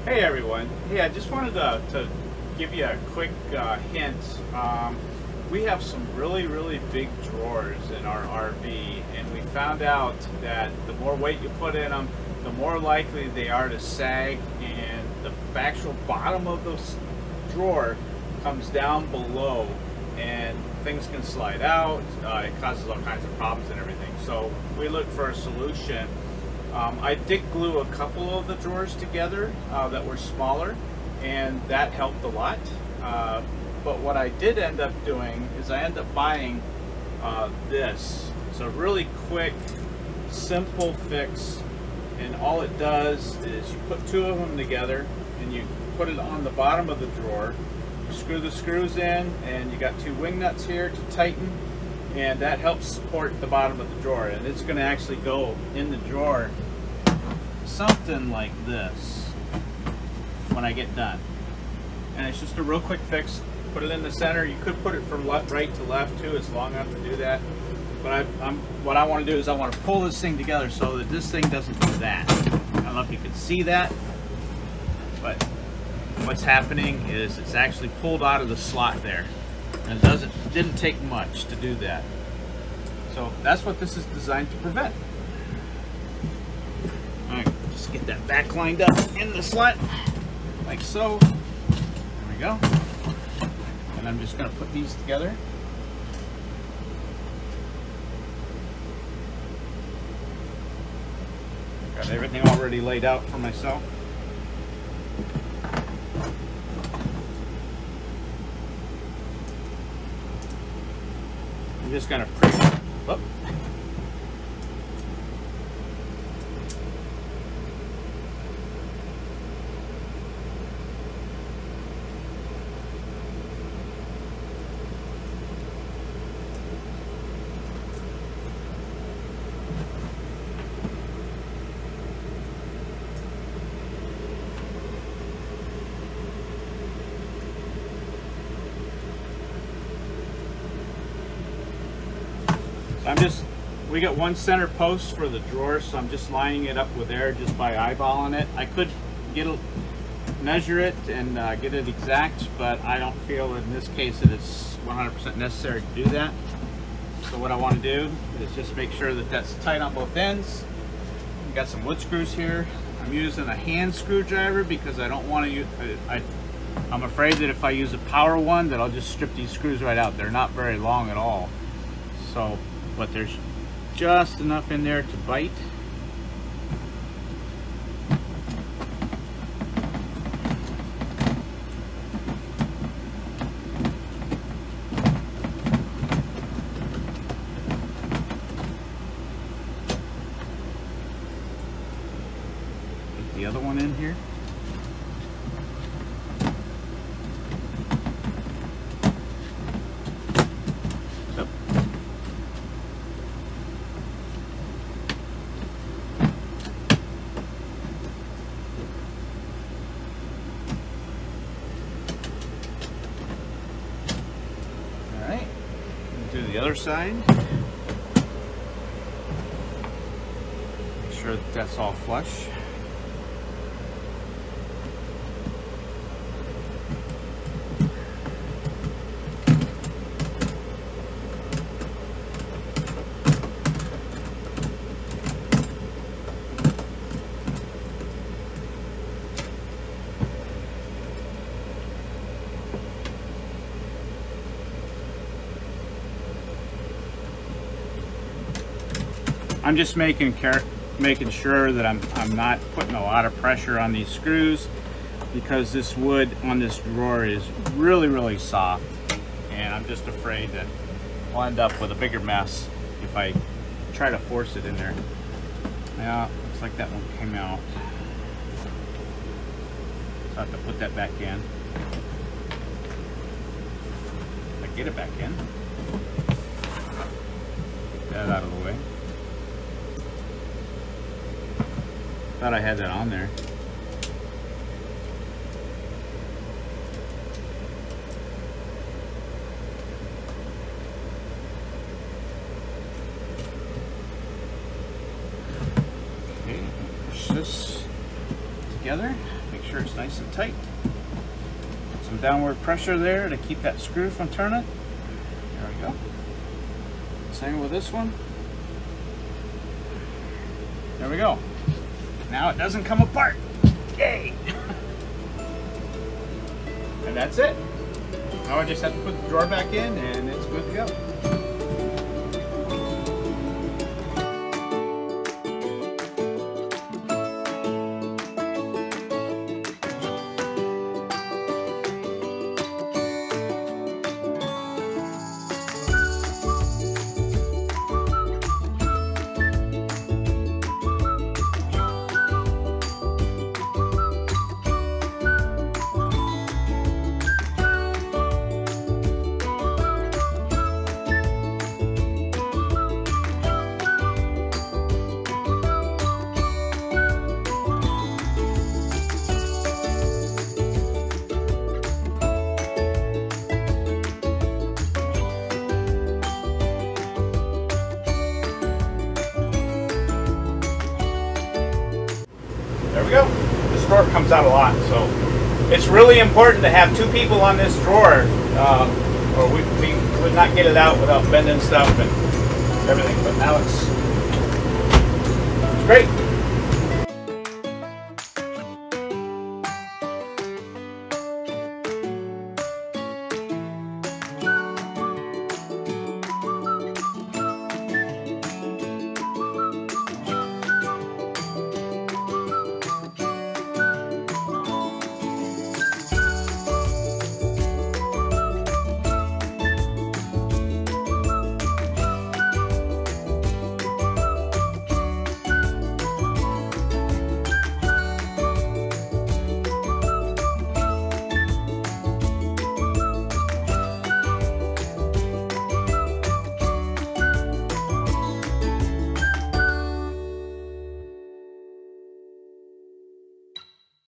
Hey everyone. Hey, I just wanted to give you a quick hint. We have some really big drawers in our RV, and we found out that the more weight you put in them, the more likely they are to sag, and the actual bottom of the drawer comes down below, and things can slide out. It causes all kinds of problems and everything. So we looked for a solution. I did glue a couple of the drawers together that were smaller, and that helped a lot. But what I did end up doing is I ended up buying this. It's a really quick, simple fix, and all it does is you put two of them together and you put it on the bottom of the drawer. You screw the screws in, and you got two wing nuts here to tighten, and that helps support the bottom of the drawer, and it's going to actually go in the drawer something like this when I get done. And it's just a real quick fix. Put it in the center. You could put it from right to left too. It's long enough to do that. But what I want to do is I want to pull this thing together so that this thing doesn't do that. I don't know if you can see that, but what's happening is it's actually pulled out of the slot there. And it didn't take much to do that. So that's what this is designed to prevent. All right, just get that back lined up in the slot, like so. There we go. And I'm just gonna put these together. Got everything already laid out for myself. I'm just gonna whoop. We got one center post for the drawer, so I'm just lining it up with there just by eyeballing it. I could measure it and get it exact, but I don't feel in this case that it's 100% necessary to do that. So what I want to do is just make sure that that's tight on both ends. I've got some wood screws here. I'm using a hand screwdriver because I don't want to use, I'm afraid that if I use a power one that I'll just strip these screws right out. They're not very long at all. So, but there's just enough in there to bite. Get the other one in here. Do the other side. Make sure that that's all flush. I'm just making sure that I'm not putting a lot of pressure on these screws, because this wood on this drawer is really soft, and I'm just afraid that I'll end up with a bigger mess if I try to force it in there. Yeah, looks like that one came out. So I have to put that back in. If I get it back in. Get that out of the way. Thought I had that on there. Okay, push this together. Make Make sure it's nice and tight. Some downward pressure there to keep that screw from turning. There we go. Same with this one. There we go. Now it doesn't come apart. Yay! And that's it. Now I just have to put the drawer back in and it's good to go. There we go. This drawer comes out a lot, so it's really important to have two people on this drawer, or we would not get it out without bending stuff and everything. But now it's great.